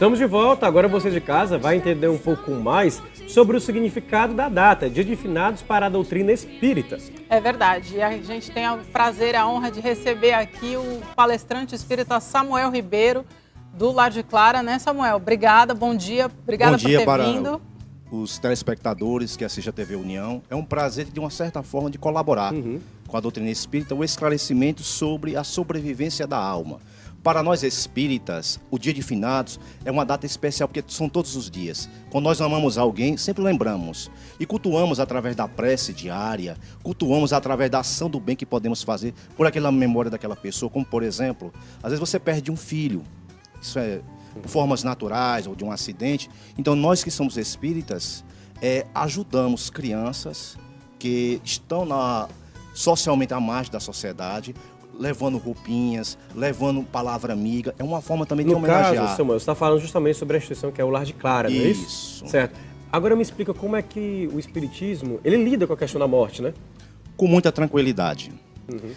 Estamos de volta, agora você de casa vai entender um pouco mais sobre o significado da data, Dia de Finados para a doutrina espírita. É verdade, e a gente tem o prazer e a honra de receber aqui o palestrante espírita Samuel Ribeiro, do Lar de Clara, né, Samuel? Obrigada, bom dia, obrigada por ter vindo. Bom dia para os telespectadores que assistem a TV União. É um prazer, de uma certa forma, de colaborar com a doutrina espírita, o esclarecimento sobre a sobrevivência da alma. Para nós espíritas, o Dia de Finados é uma data especial, porque são todos os dias. Quando nós amamos alguém, sempre lembramos. E cultuamos através da prece diária, cultuamos através da ação do bem que podemos fazer por aquela memória daquela pessoa. Como, por exemplo, às vezes você perde um filho. Isso é por formas naturais ou de um acidente. Então, nós que somos espíritas, ajudamos crianças que estão socialmente à margem da sociedade, levando roupinhas, levando palavra amiga. É uma forma também de homenagear. No caso, Samuel, você está falando justamente sobre a instituição que é o Lar de Clara, não é isso? Isso. Certo. Agora me explica como é que o espiritismo, ele lida com a questão da morte, né? Com muita tranquilidade.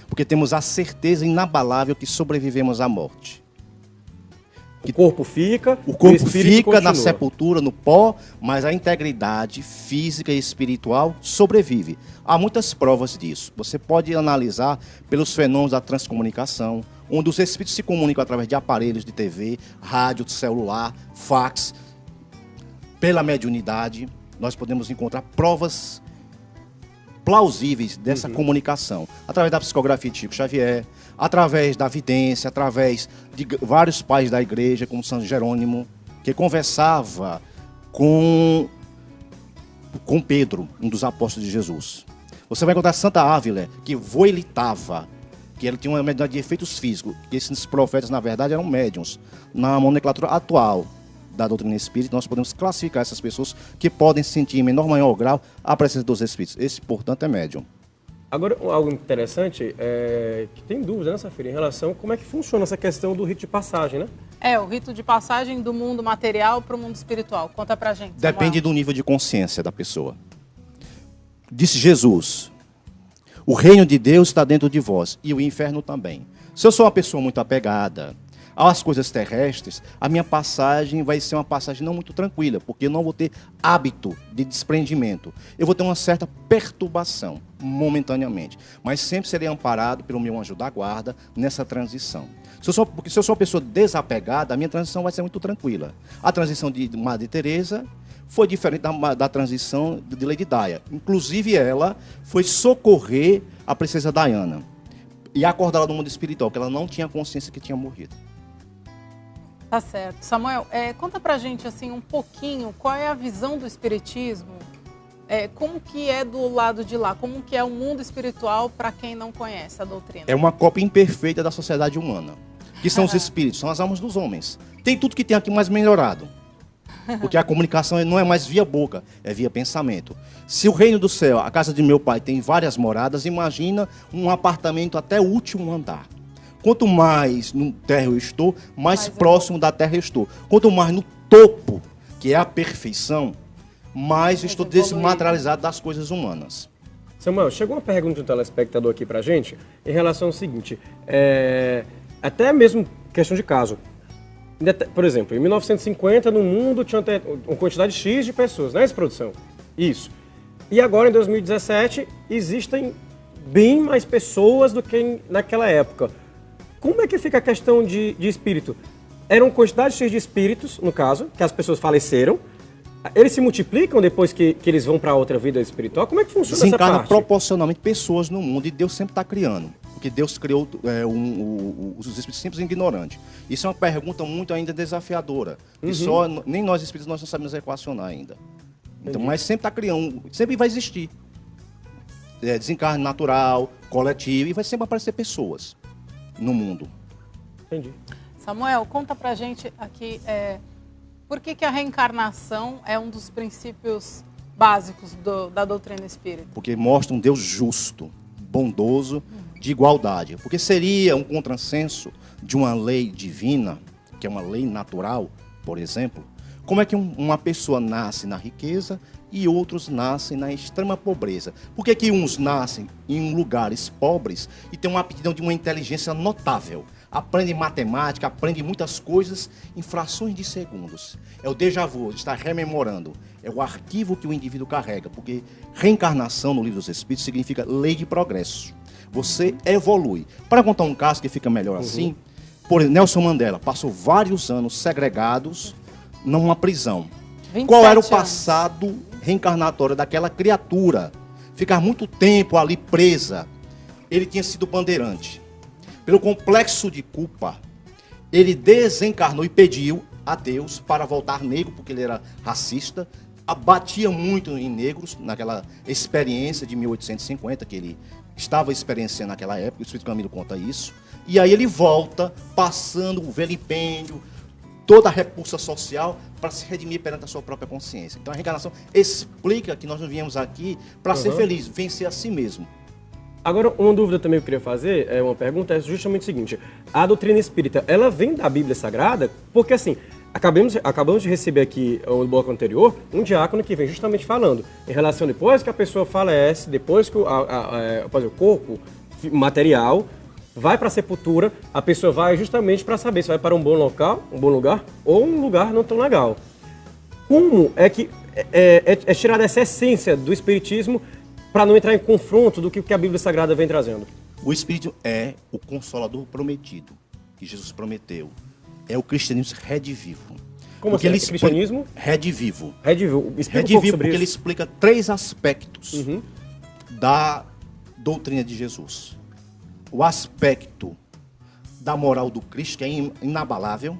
Porque temos a certeza inabalável que sobrevivemos à morte. O corpo fica, o corpo espírito fica na continua. sepultura, no pó, mas a integridade física e espiritual sobrevive. Há muitas provas disso. Você pode analisar pelos fenômenos da transcomunicação, onde os espíritos se comunicam através de aparelhos de TV, rádio, celular, fax. Pela mediunidade, nós podemos encontrar provas plausíveis dessa comunicação, através da psicografia de Chico Xavier, através da vidência, através de vários pais da igreja, como São Jerônimo, que conversava com Pedro, um dos apóstolos de Jesus. Você vai encontrar Santa Ávila, que voelitava, que ele tinha uma mediunidade de efeitos físicos, que esses profetas, na verdade, eram médiuns. Na nomenclatura atual da doutrina espírita, nós podemos classificar essas pessoas que podem sentir em menor ou maior grau a presença dos espíritos. Esse, portanto, é médium. Agora, algo interessante é que tem dúvida, né, Safira, em relação a como é que funciona essa questão do rito de passagem, né? O rito de passagem do mundo material para o mundo espiritual. Conta pra gente, Samuel. Depende do nível de consciência da pessoa. Disse Jesus, o reino de Deus está dentro de vós e o inferno também. Se eu sou uma pessoa muito apegada às coisas terrestres, a minha passagem vai ser uma passagem não muito tranquila, porque eu não vou ter hábito de desprendimento. Eu vou ter uma certa perturbação, momentaneamente, mas sempre serei amparado pelo meu anjo da guarda nessa transição. Porque se eu sou uma pessoa desapegada, a minha transição vai ser muito tranquila. A transição de Madre Teresa foi diferente da transição de Lady Dia. Inclusive, ela foi socorrer a princesa Diana e acordar ela do mundo espiritual, porque ela não tinha consciência que tinha morrido. Tá certo. Samuel, conta pra gente assim um pouquinho qual é a visão do espiritismo, como que é do lado de lá, como que é o mundo espiritual para quem não conhece a doutrina. É uma cópia imperfeita da sociedade humana, que são os espíritos, são as almas dos homens. Tem tudo que tem aqui, mais melhorado. Porque a comunicação não é mais via boca, é via pensamento. Se o reino do céu, a casa de meu pai, tem várias moradas, imagina um apartamento até o último andar. Quanto mais no terra eu estou, mais próximo da terra eu estou. Quanto mais no topo, que é a perfeição, mais eu estou desmaterializado das coisas humanas. Samuel, chegou uma pergunta de um telespectador aqui pra gente em relação ao seguinte, até mesmo questão de caso. Por exemplo, em 1950 no mundo tinha uma quantidade X de pessoas, não é essa produção? Isso. E agora em 2017 existem bem mais pessoas do que naquela época. Como é que fica a questão de espírito? Eram quantidades X de espíritos, no caso, que as pessoas faleceram. Eles se multiplicam depois que eles vão para outra vida espiritual? Como é que funciona essa parte? Desencarna proporcionalmente pessoas no mundo e Deus sempre está criando. Porque Deus criou os espíritos sempre ignorantes. Isso é uma pergunta muito ainda desafiadora. E nem nós espíritos nós não sabemos equacionar ainda. Então, mas sempre está criando, sempre vai existir. Desencarne natural, coletivo, e vai sempre aparecer pessoas no mundo. Entendi. Samuel, conta pra gente aqui por que a reencarnação é um dos princípios básicos da doutrina espírita. Porque mostra um Deus justo, bondoso, de igualdade. Porque seria um contrassenso de uma lei divina, que é uma lei natural, por exemplo. Como é que uma pessoa nasce na riqueza e outros nascem na extrema pobreza? Por que uns nascem em lugares pobres e têm uma aptidão de uma inteligência notável? aprende matemática, aprende muitas coisas em frações de segundos. É o déjà vu, está rememorando. É o arquivo que o indivíduo carrega, porque reencarnação no Livro dos Espíritos significa lei de progresso. Você evolui. Para contar um caso que fica melhor assim, por exemplo, Nelson Mandela passou vários anos segregados numa prisão. Qual era o passado reencarnatório daquela criatura? Ficar muito tempo ali presa. Ele tinha sido bandeirante. Pelo complexo de culpa, ele desencarnou e pediu a Deus para voltar negro, porque ele era racista, abatia muito em negros, naquela experiência de 1850, que ele estava experienciando naquela época, o Espírito Camilo conta isso, e aí ele volta, passando o vilipêndio, toda a repulsa social, para se redimir perante a sua própria consciência. Então a reencarnação explica que nós não viemos aqui para ser felizes, vencer a si mesmo. Agora, uma dúvida também que eu queria fazer, uma pergunta, é justamente o seguinte. A doutrina espírita, ela vem da Bíblia Sagrada? Porque, assim, acabamos de receber aqui, no bloco anterior, um diácono que vem justamente falando em relação depois que a pessoa falece, depois que o corpo material vai para a sepultura, a pessoa vai justamente para saber se vai para um bom lugar ou um lugar não tão legal. Como é que é tirada essa essência do espiritismo para não entrar em confronto do que a Bíblia Sagrada vem trazendo? O Espírito é o Consolador prometido, que Jesus prometeu. É o cristianismo redivivo. Como assim? Cristianismo? Redivivo. Redivivo. Redivivo porque ele explica 3 aspectos da doutrina de Jesus. O aspecto da moral do Cristo, que é inabalável.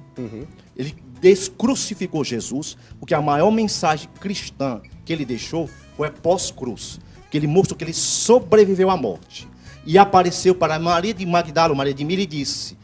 Ele descrucificou Jesus, porque a maior mensagem cristã que ele deixou foi pós-cruz. Que ele mostrou que ele sobreviveu à morte. E apareceu para Maria de Magdala, Maria de Mira, e disse.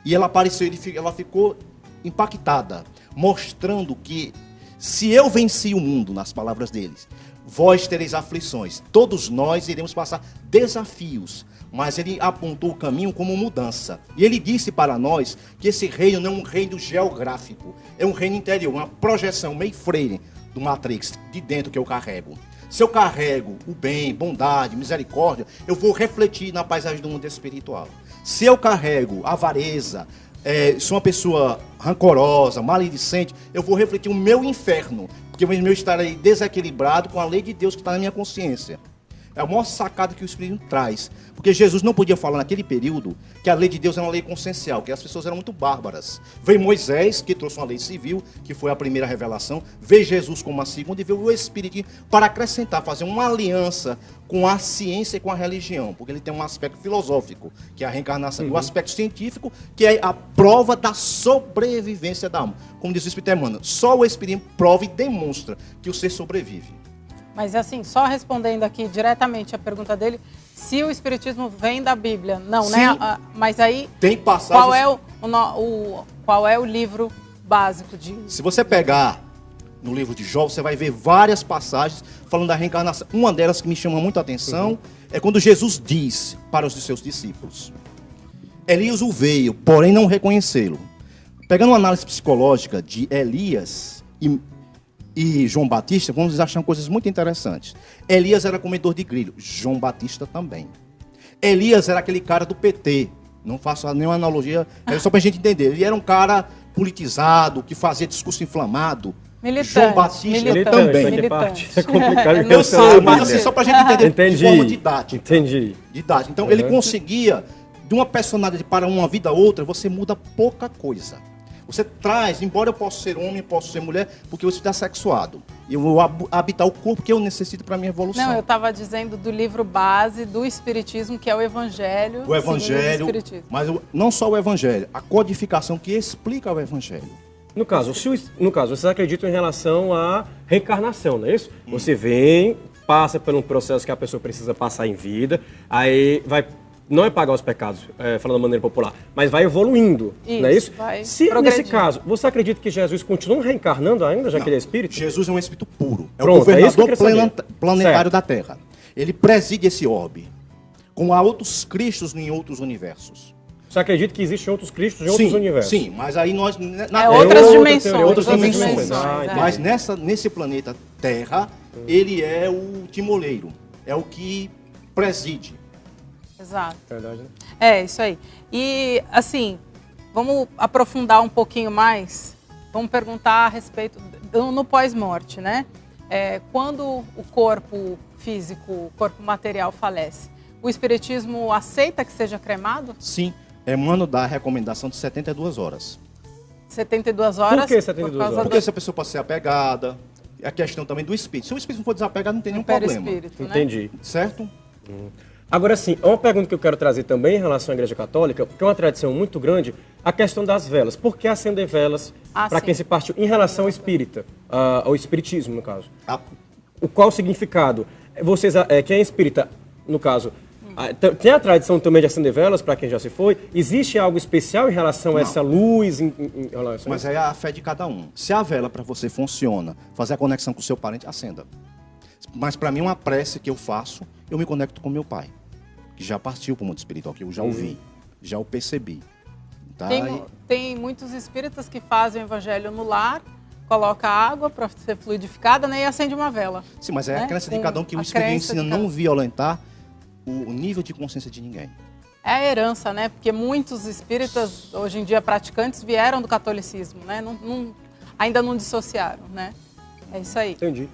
E ela apareceu, ela ficou impactada, mostrando que se eu venci o mundo, nas palavras deles, vós tereis aflições. Todos nós iremos passar desafios. Mas ele apontou o caminho como mudança. E ele disse para nós que esse reino não é um reino geográfico, é um reino interior, uma projeção meio freire do Matrix, de dentro que eu carrego. Se eu carrego o bem, bondade, misericórdia, eu vou refletir na paisagem do mundo espiritual. Se eu carrego avareza, sou uma pessoa rancorosa, maledicente, eu vou refletir o meu inferno, porque eu estarei desequilibrado com a lei de Deus que está na minha consciência. É a maior sacada que o Espírito traz. Porque Jesus não podia falar naquele período que a lei de Deus era uma lei consciencial, que as pessoas eram muito bárbaras. Veio Moisés, que trouxe uma lei civil, que foi a primeira revelação. Veio Jesus como a segunda e veio o Espírito para acrescentar, fazer uma aliança com a ciência e com a religião. Porque ele tem um aspecto filosófico, que é a reencarnação. E o aspecto científico, que é a prova da sobrevivência da alma. Como diz o Espírito Emmanuel, só o Espírito prova e demonstra que o ser sobrevive. Mas assim, só respondendo aqui diretamente a pergunta dele, se o Espiritismo vem da Bíblia, não, sim, né? Mas aí, tem passagens... qual é o livro básico disso? Se você pegar no livro de Jó, você vai ver várias passagens falando da reencarnação. Uma delas que me chama muito a atenção é quando Jesus diz para os seus discípulos: Elias o veio, porém não reconhecê-lo. Pegando uma análise psicológica de Elias e João Batista, vamos achar coisas muito interessantes. Elias era comedor de grilho, João Batista também. Elias era aquele cara do PT, não faço nenhuma analogia, é só pra gente entender. Ele era um cara politizado, que fazia discurso inflamado. Militante, João Batista também. Isso é complicado. Não sei, mas assim, só pra gente entender de forma didática. Entendi. Didática. Então ele conseguia, de uma personalidade para uma vida a outra, você muda pouca coisa. Você traz, embora eu possa ser homem, posso ser mulher, porque você está sexuado. E eu vou habitar o corpo que eu necessito para a minha evolução. Não, eu estava dizendo do livro base do Espiritismo, que é o Evangelho. O Evangelho, mas não só o Evangelho, a codificação que explica o Evangelho. No caso, vocês acreditam em relação à reencarnação, não é isso? Você vem, passa por um processo que a pessoa precisa passar em vida, aí vai... Não é pagar os pecados, falando da maneira popular, mas vai evoluindo, isso, não é isso? Se nesse caso, você acredita que Jesus continua reencarnando ainda, já que ele é espírito? Jesus é um espírito puro, é o governador planetário da Terra. Ele preside esse orbe, como há outros cristos em outros universos. Você acredita que existem outros cristos em outros universos? Sim, mas aí nós... outras dimensões. Outras dimensões. Mas nesse planeta Terra, ele é o timoleiro, é o que preside. Exato. Verdade, né? É, isso aí. E, assim, vamos aprofundar um pouquinho mais. Vamos perguntar a respeito no pós-morte, né? Quando o corpo físico, o corpo material falece, o espiritismo aceita que seja cremado? Sim, Emmanuel dá a recomendação de 72 horas. 72 horas? Por que 72 horas? Porque se a pessoa pode ser apegada, a questão também do espírito. Se o espírito não for desapegado, não tem nenhum problema. Né? Entendi. Certo? Agora sim, uma pergunta que eu quero trazer também em relação à Igreja Católica, porque é uma tradição muito grande, a questão das velas. Por que acender velas para quem se partiu em relação ao espírita, ao espiritismo, no caso? Qual o significado? Vocês, quem é espírita, no caso, tem a tradição também de acender velas para quem já se foi? Existe algo especial em relação a essa luz? Mas é a fé de cada um. Se a vela para você funciona, fazer a conexão com o seu parente, acenda. Mas para mim, uma prece que eu faço, eu me conecto com meu pai, que já partiu para o mundo espiritual, que eu já ouvi, já o percebi. Tá? Tem muitos espíritas que fazem o evangelho no lar, coloca água para ser fluidificada, né, e acende uma vela. Sim, mas é a crença de cada um, que o espírito ensina a não violentar o nível de consciência de ninguém. É a herança, né? Porque muitos espíritas, hoje em dia praticantes, vieram do catolicismo, né? Ainda não dissociaram, né? É isso aí. Entendi.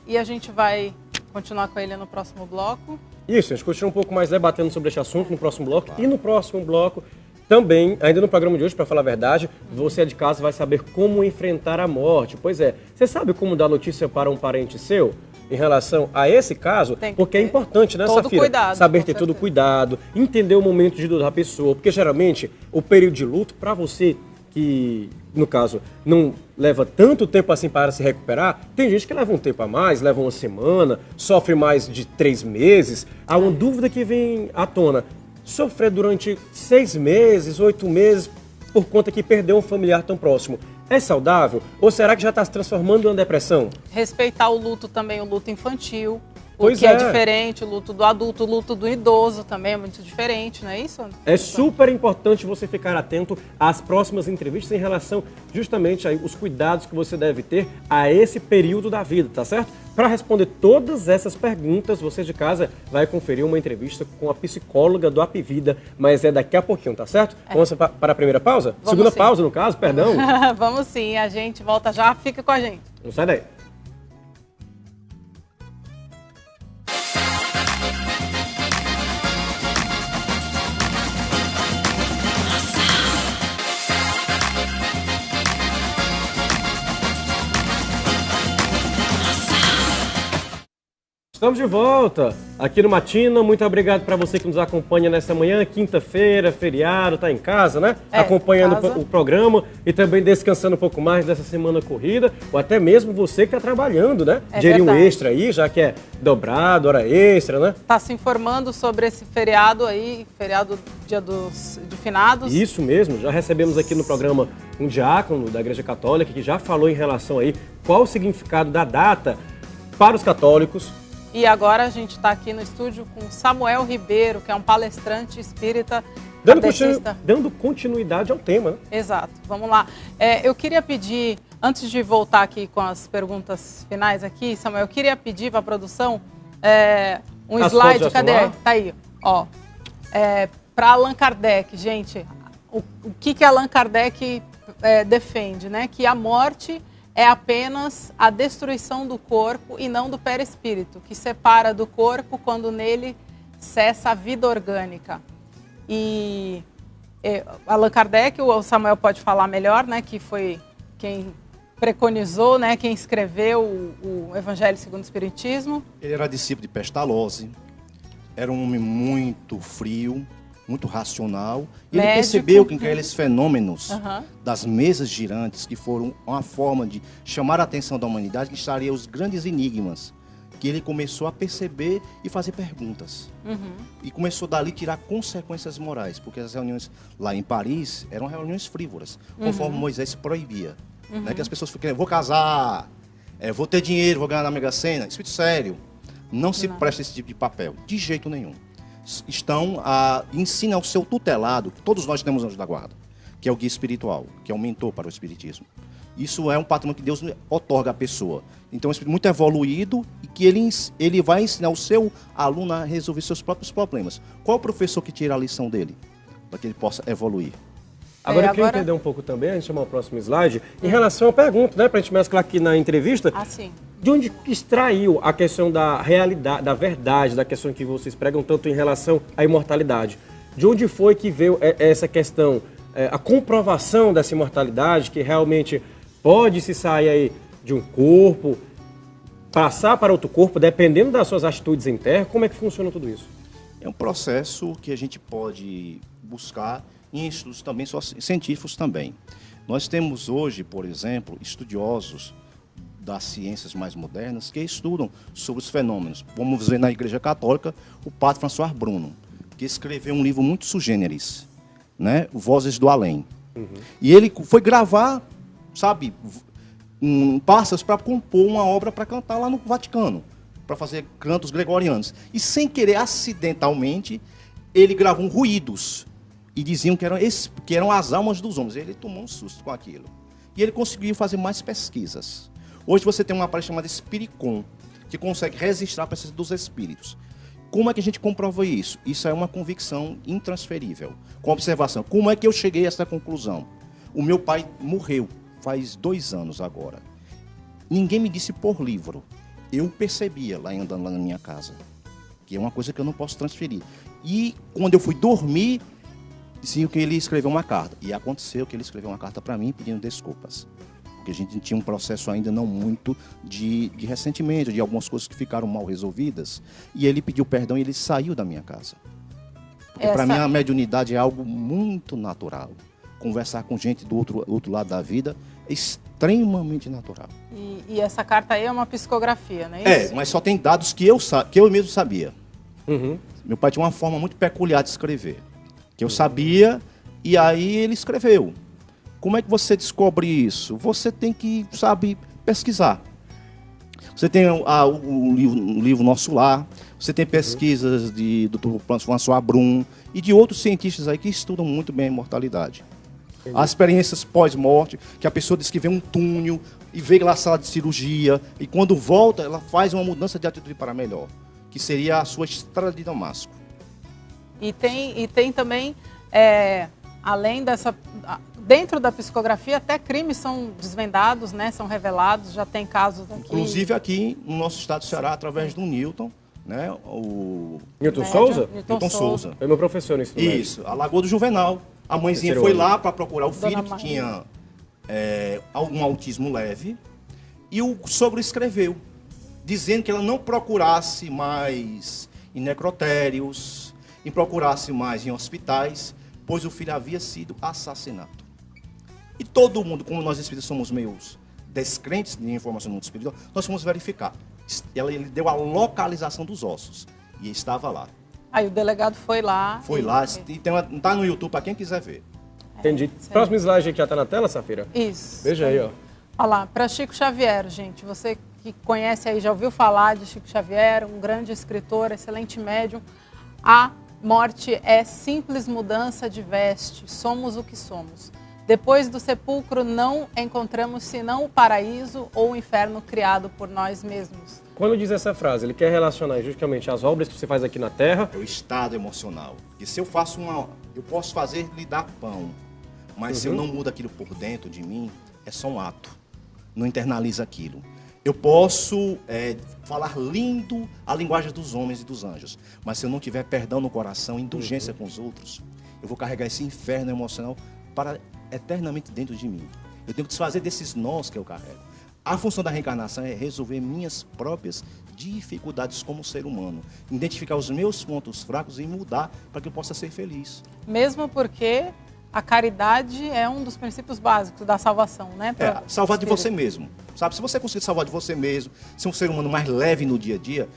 E a gente vai continuar com ele no próximo bloco. Isso, a gente continua um pouco mais debatendo sobre este assunto no próximo bloco. Claro. E no próximo bloco, também, ainda no programa de hoje, para falar a verdade, você de casa vai saber como enfrentar a morte. Pois é, você sabe como dar notícia para um parente seu em relação a esse caso? Porque é importante, né, Safira? Cuidado, saber ter todo cuidado, entender o momento de dor da pessoa. Porque geralmente o período de luto, para você que, no caso, não leva tanto tempo assim para se recuperar, tem gente que leva um tempo a mais, leva uma semana, sofre mais de 3 meses. Há uma dúvida que vem à tona. Sofrer durante 6 meses, 8 meses, por conta que perdeu um familiar tão próximo, é saudável? Ou será que já está se transformando em uma depressão? Respeitar o luto também, o luto infantil. O que é diferente, o luto do adulto, o luto do idoso também é muito diferente, não é isso? É super importante você ficar atento às próximas entrevistas em relação justamente aos cuidados que você deve ter a esse período da vida, tá certo? Para responder todas essas perguntas, você de casa vai conferir uma entrevista com a psicóloga do Apivida, mas é daqui a pouquinho, tá certo? Vamos para a primeira pausa? Segunda pausa, no caso, perdão. Vamos sim, a gente volta já, fica com a gente. Não sai daí. Estamos de volta aqui no Matina. Muito obrigado para você que nos acompanha nessa manhã, quinta-feira, feriado, tá em casa, né? Acompanhando o programa e também descansando um pouco mais dessa semana corrida, ou até mesmo você que está trabalhando, né? Dinheirinho extra aí, já que é dobrado, hora extra, né? Tá se informando sobre esse feriado aí, feriado Dia de Finados. Isso mesmo, já recebemos aqui no programa um diácono da Igreja Católica que já falou em relação aí qual o significado da data para os católicos. E agora a gente está aqui no estúdio com Samuel Ribeiro, que é um palestrante espírita dando continuidade ao tema, né? Exato. Vamos lá. Eu queria pedir, antes de voltar aqui com as perguntas finais aqui, Samuel, eu queria pedir para a produção um slide. Cadê? Tá aí. Ó. Para Allan Kardec, gente, o que Allan Kardec defende, né? Que a morte é apenas a destruição do corpo e não do perispírito, que separa do corpo quando nele cessa a vida orgânica. E Allan Kardec, o Samuel pode falar melhor, né, que foi quem preconizou, né, quem escreveu o Evangelho segundo o Espiritismo. Ele era discípulo de Pestalozzi, era um homem muito frio, muito racional, e ele percebeu que aqueles fenômenos das mesas girantes, que foram uma forma de chamar a atenção da humanidade, que estaria os grandes enigmas, que ele começou a perceber e fazer perguntas. E começou dali tirar consequências morais, porque as reuniões lá em Paris eram reuniões frívolas, conforme Moisés proibia. Né, que as pessoas ficam, vou casar, vou ter dinheiro, vou ganhar na Mega Sena. Isso é sério. Não se presta esse tipo de papel, de jeito nenhum. Ensina ao seu tutelado, todos nós temos anjo da guarda, que é o guia espiritual, que é o mentor para o espiritismo. Isso é um patrimônio que Deus otorga à pessoa. Então é um espírito muito evoluído e que ele vai ensinar o seu aluno a resolver seus próprios problemas. Qual é o professor que tira a lição dele? Para que ele possa evoluir. Agora eu queria entender um pouco também, antes de chamar o próximo slide, em relação à pergunta, né, para a gente mesclar aqui na entrevista, sim. de onde extraiu a questão da realidade, da verdade, da questão que vocês pregam tanto em relação à imortalidade? De onde foi que veio essa questão, a comprovação dessa imortalidade, que realmente pode se sair aí de um corpo, passar para outro corpo, dependendo das suas atitudes em terra? Como é que funciona tudo isso? É um processo que a gente pode buscar em estudos também científicos também. Nós temos hoje, por exemplo, estudiosos das ciências mais modernas que estudam sobre os fenômenos. Vamos ver na Igreja Católica o padre François Bruno, que escreveu um livro muito sui generis, né? Vozes do Além. E ele foi gravar, sabe, passas para compor uma obra para cantar lá no Vaticano, para fazer cantos gregorianos. E sem querer, acidentalmente, ele gravou ruídos. E diziam que eram as almas dos homens. Ele tomou um susto com aquilo. E ele conseguiu fazer mais pesquisas. Hoje você tem uma aparelho chamada Spiricom, que consegue registrar a presença dos espíritos. Como é que a gente comprova isso? Isso é uma convicção intransferível. Com observação. Como é que eu cheguei a essa conclusão? O meu pai morreu faz 2 anos agora. Ninguém me disse por livro. Eu percebia lá andando lá na minha casa. Que é uma coisa que eu não posso transferir. E quando eu fui dormir, diziam que ele escreveu uma carta. E aconteceu que ele escreveu uma carta para mim pedindo desculpas. Porque a gente tinha um processo ainda não muito de ressentimento, de algumas coisas que ficaram mal resolvidas. E ele pediu perdão e ele saiu da minha casa. Porque para mim a mediunidade é algo muito natural. Conversar com gente do outro lado da vida é extremamente natural. E essa carta aí é uma psicografia, não é isso? É, mas só tem dados que eu mesmo sabia. Meu pai tinha uma forma muito peculiar de escrever. Que eu sabia, e aí ele escreveu. Como é que você descobre isso? Você tem que, sabe, pesquisar. Você tem o livro Nosso Lar, você tem pesquisas do Dr. François Bruno e de outros cientistas aí que estudam muito bem a imortalidade. Entendi. As experiências pós-morte, que a pessoa diz que vê um túnel e vê lá a sala de cirurgia, e quando volta, ela faz uma mudança de atitude para melhor, que seria a sua estrada de Damasco. E tem também, além dessa... Dentro da psicografia, até crimes são desvendados, né? São revelados, já tem casos aqui. Inclusive aqui no nosso estado do Ceará, através do Newton, né? O Newton Souza? Newton Souza. É meu professor nisso. Isso, a Lagoa do Juvenal. A mãezinha foi lá para procurar o filho que tinha algum autismo leve. E o sogro escreveu, dizendo que ela não procurasse mais em necrotérios, e procurasse mais em hospitais, pois o filho havia sido assassinado. E todo mundo, como nós espíritas somos meio descrentes de informação no mundo espiritual, nós fomos verificar. Ele deu a localização dos ossos e estava lá. Aí o delegado foi lá. Foi lá, está no YouTube para quem quiser ver. Entendi. Próximo slide que já está na tela, Safira? Isso. Veja aí, ó. Olha lá, para Chico Xavier, gente. Você que conhece aí, já ouviu falar de Chico Xavier, um grande escritor, excelente médium. A morte é simples mudança de veste, somos o que somos. Depois do sepulcro não encontramos senão o paraíso ou o inferno criado por nós mesmos. Quando diz essa frase, ele quer relacionar justamente as obras que você faz aqui na Terra. É o estado emocional. E se eu faço eu posso lhe dar pão, mas se eu não mudo aquilo por dentro de mim, é só um ato. Não internaliza aquilo. Eu posso falar lindo a linguagem dos homens e dos anjos, mas se eu não tiver perdão no coração, indulgência com os outros, eu vou carregar esse inferno emocional para eternamente dentro de mim. Eu tenho que desfazer desses nós que eu carrego. A função da reencarnação é resolver minhas próprias dificuldades como ser humano, identificar os meus pontos fracos e mudar para que eu possa ser feliz. Mesmo porque a caridade é um dos princípios básicos da salvação, né? Salvar de você mesmo. Sabe, se você conseguir salvar de você mesmo, ser um ser humano mais leve no dia a dia.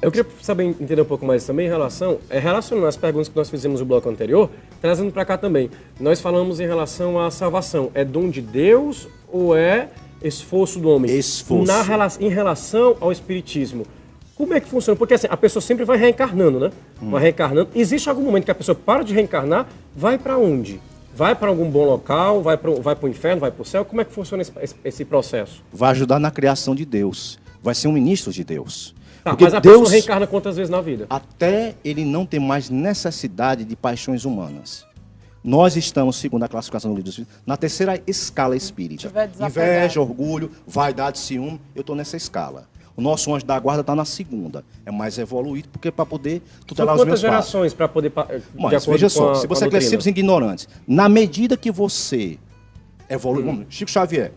Eu queria saber, entender um pouco mais também em relacionando as perguntas que nós fizemos no bloco anterior, trazendo para cá também. Nós falamos em relação à salvação. É dom de Deus ou é esforço do homem? Esforço. Em relação ao espiritismo, como é que funciona? Porque assim, a pessoa sempre vai reencarnando, né? Vai reencarnando. Existe algum momento que a pessoa para de reencarnar, vai para onde? Vai para algum bom local, vai para o inferno, vai para o céu? Como é que funciona esse processo? Vai ajudar na criação de Deus. Vai ser um ministro de Deus. Tá, mas a pessoa reencarna quantas vezes na vida? Até ele não ter mais necessidade de paixões humanas. Nós estamos, segundo a classificação do livro dos Espíritos, na terceira escala espírita. Inveja, orgulho, vaidade, ciúme, eu estou nessa escala. O nosso anjo da guarda está na segunda. É mais evoluído, porque para poder tutelar os meus pais. Quantas gerações para poder... Mas veja só, se você crescer os ignorantes, na medida que você evolui... Chico Xavier,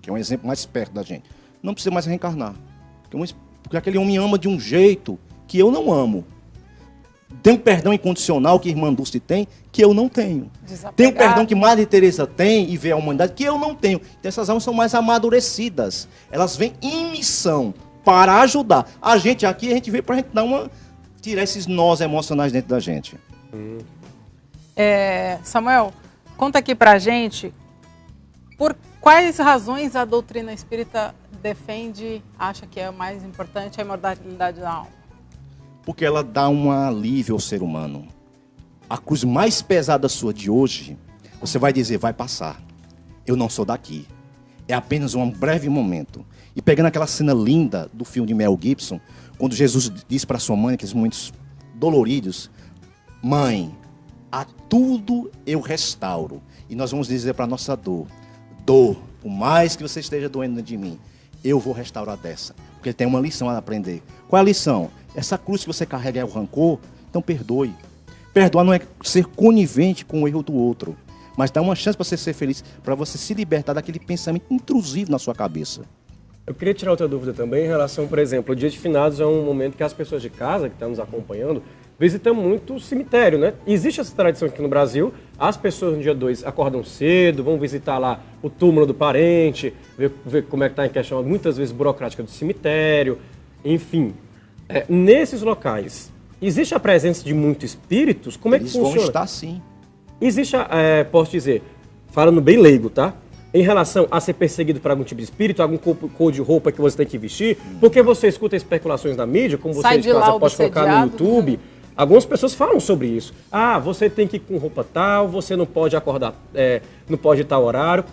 que é um exemplo mais perto da gente, não precisa mais reencarnar. Porque aquele homem ama de um jeito que eu não amo. Tem um perdão incondicional que Irmã Dulce tem, que eu não tenho. Tem um perdão que Madre Teresa tem e vê a humanidade, que eu não tenho. Então essas almas são mais amadurecidas. Elas vêm em missão para ajudar. A gente aqui, a gente veio para a gente tirar esses nós emocionais dentro da gente. Samuel, conta aqui pra gente por quais razões a doutrina espírita defende, acha que é o mais importante, a imortalidade da alma. Porque ela dá um alívio ao ser humano. A cruz mais pesada sua de hoje, você vai dizer, vai passar. Eu não sou daqui. É apenas um breve momento. E pegando aquela cena linda do filme de Mel Gibson, quando Jesus diz para sua mãe, aqueles momentos doloridos, mãe, a tudo eu restauro. E nós vamos dizer para a nossa dor, por mais que você esteja doendo de mim, eu vou restaurar dessa. Porque tem uma lição a aprender. Qual é a lição? Essa cruz que você carrega é o rancor, então perdoe. Perdoar não é ser conivente com o erro do outro, mas dá uma chance para você ser feliz, para você se libertar daquele pensamento intrusivo na sua cabeça. Eu queria tirar outra dúvida também em relação, por exemplo, o dia de finados é um momento que as pessoas de casa que estão nos acompanhando visitam muito o cemitério, né? Existe essa tradição aqui no Brasil, as pessoas no dia 2 acordam cedo, vão visitar lá o túmulo do parente, ver como é que está em questão, muitas vezes burocrática do cemitério, enfim. Nesses locais, existe a presença de muitos espíritos? Como é que funciona? Eles vão estar sim. Existe, posso dizer, falando bem leigo, tá? Em relação a ser perseguido por algum tipo de espírito, algum cor de roupa que você tem que vestir, porque você escuta especulações na mídia, como você de casa pode colocar no YouTube, algumas pessoas falam sobre isso. Ah, você tem que ir com roupa tal, você não pode acordar, não pode ir tal horário.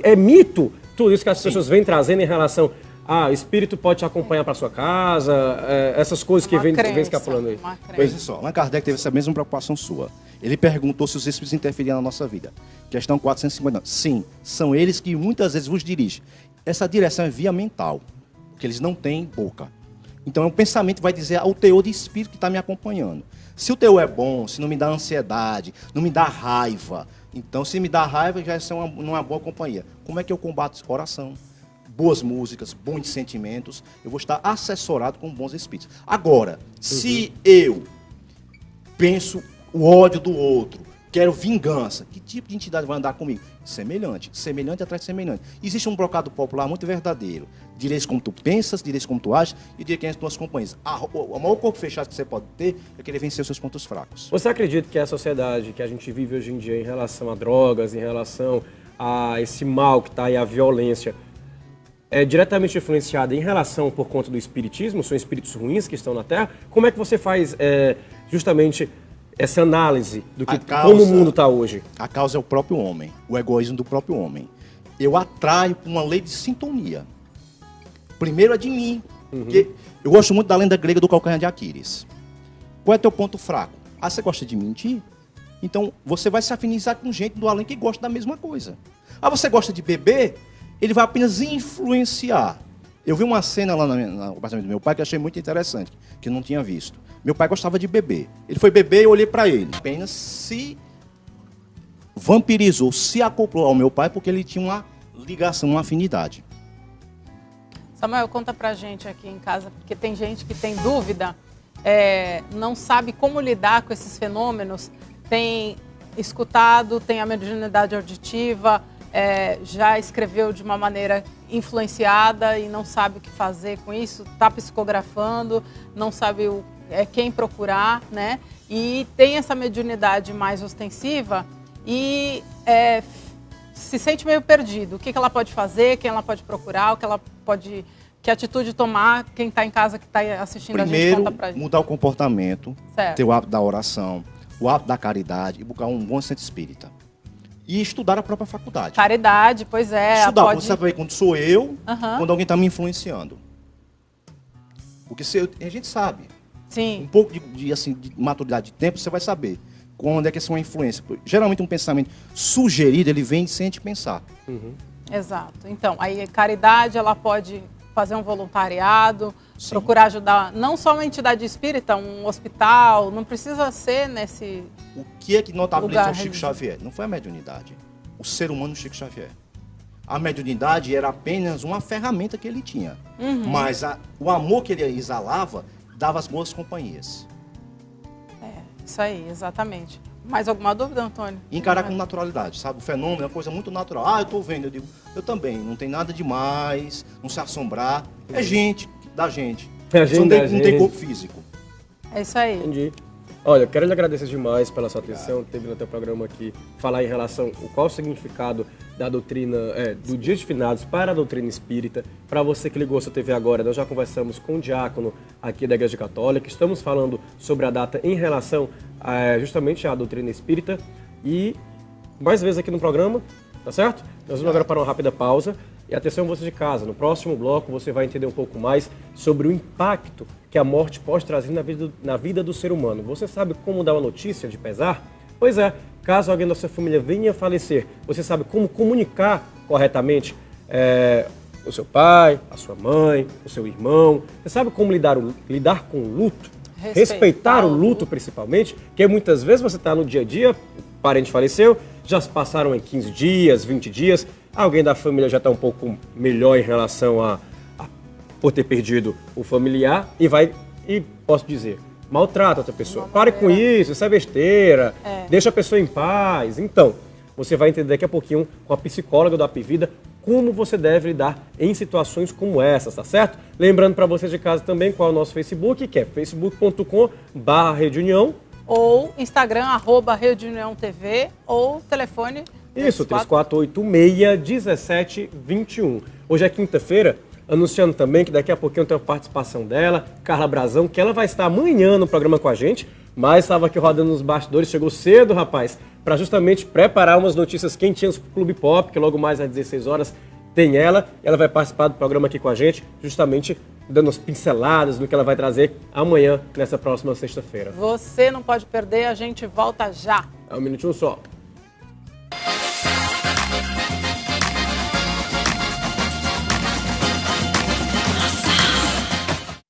É mito tudo isso que as pessoas vêm trazendo em relação o espírito pode te acompanhar para sua casa, essas coisas que vem escapulando aí. Veja só, Allan Kardec teve essa mesma preocupação sua. Ele perguntou se os espíritos interferiam na nossa vida. Questão 450. Sim, são eles que muitas vezes vos dirigem. Essa direção é via mental, porque eles não têm boca. Então, o pensamento vai dizer ao teor de espírito que está me acompanhando. Se o teor é bom, se não me dá ansiedade, não me dá raiva, então se me dá raiva, já é uma boa companhia. Como é que eu combato oração? Boas músicas, bons sentimentos, eu vou estar assessorado com bons espíritos. Agora, se eu penso o ódio do outro, quero vingança, que tipo de entidade vai andar comigo? Semelhante atrás de semelhante. Existe um brocado popular muito verdadeiro. Direis como tu pensas, direis como tu ages e direis quem é as tuas companhias. O maior corpo fechado que você pode ter é querer vencer os seus pontos fracos. Você acredita que a sociedade que a gente vive hoje em dia em relação a drogas, em relação a esse mal que está aí, a violência, é diretamente influenciada em relação por conta do espiritismo? São espíritos ruins que estão na Terra? Como é que você faz justamente essa análise do que como o mundo está hoje? A causa é o próprio homem, o egoísmo do próprio homem. Eu atraio com uma lei de sintonia. Primeiro é de mim, porque eu gosto muito da lenda grega do calcanhar de Aquiles. Qual é teu ponto fraco? Você gosta de mentir? Então você vai se afinizar com gente do além que gosta da mesma coisa. Você gosta de beber? Ele vai apenas influenciar. Eu vi uma cena lá no apartamento do meu pai que eu achei muito interessante, que eu não tinha visto. Meu pai gostava de beber. Ele foi beber e eu olhei para ele. Apenas se vampirizou, se acoplou ao meu pai porque ele tinha uma ligação, uma afinidade. Samuel, conta pra gente aqui em casa, porque tem gente que tem dúvida, não sabe como lidar com esses fenômenos, tem escutado, tem a mediunidade auditiva, já escreveu de uma maneira influenciada e não sabe o que fazer com isso, está psicografando, não sabe quem procurar, né? E tem essa mediunidade mais ostensiva e se sente meio perdido. O que ela pode fazer, quem ela pode procurar, que atitude tomar, quem está em casa, que está assistindo a gente, conta pra gente. Mudar o comportamento, certo. Ter o hábito da oração, o hábito da caridade e buscar um bom centro espírita. E estudar a própria faculdade. Caridade, pois é. Estudar, você sabe quando sou eu, quando alguém está me influenciando. Porque a gente sabe. Sim. Um pouco de maturidade de tempo, você vai saber Quando é que essa é uma influência? Geralmente um pensamento sugerido, ele vem sem a gente pensar. Exato. Então, aí a caridade, ela pode fazer um voluntariado, Sim. procurar ajudar não só uma entidade espírita, um hospital, não precisa ser nesse... O que é que notabiliza Lugar o Chico religioso. Xavier? Não foi a mediunidade. O ser humano Chico Xavier. A mediunidade era apenas uma ferramenta que ele tinha. Mas o amor que ele exalava dava as boas companhias. Isso aí, exatamente. Mais alguma dúvida, Antônio? Encarar com naturalidade, sabe? O fenômeno é uma coisa muito natural. Ah, eu tô vendo, eu digo, eu também. Não tem nada demais, não se assombrar. É gente da gente. É Isso não gente tem, da não tem gente. corpo físico. É isso aí. Entendi. Olha, eu quero lhe agradecer demais pela sua atenção, ter vindo até o programa aqui, falar em relação ao qual o significado da doutrina, do Dia de Finados para a doutrina espírita. Para você que ligou a sua TV agora, nós já conversamos com o diácono aqui da Igreja Católica, estamos falando sobre a data em relação justamente à doutrina espírita e mais vezes aqui no programa, tá certo? Nós vamos agora para uma rápida pausa. E atenção você de casa, no próximo bloco você vai entender um pouco mais sobre o impacto que a morte pode trazer na vida do ser humano. Você sabe como dar uma notícia de pesar? Pois é, caso alguém da sua família venha a falecer, você sabe como comunicar corretamente o seu pai, a sua mãe, o seu irmão? Você sabe como lidar com o luto? Respeitar o luto principalmente, porque muitas vezes você está no dia a dia, o parente faleceu, já se passaram em 15 dias, 20 dias, alguém da família já está um pouco melhor em relação por ter perdido o familiar e posso dizer, maltrata outra pessoa. Pare com isso, isso é besteira, deixa a pessoa em paz. Então, você vai entender daqui a pouquinho com a psicóloga do Apivida como você deve lidar em situações como essas, tá certo? Lembrando para você de casa também qual é o nosso Facebook, que é facebook.com/redeunião. Ou Instagram, @redeuniãotv, ou telefone... Isso, 3486-1721. Hoje é quinta-feira, anunciando também que daqui a pouquinho tem a participação dela, Carla Brazão, que ela vai estar amanhã no programa com a gente, mas estava aqui rodando nos bastidores, chegou cedo, rapaz, para justamente preparar umas notícias quentinhas pro Clube Pop, que logo mais às 16 horas tem ela, e ela vai participar do programa aqui com a gente, justamente dando as pinceladas do que ela vai trazer amanhã, nessa próxima sexta-feira. Você não pode perder, a gente volta já. É um minutinho só.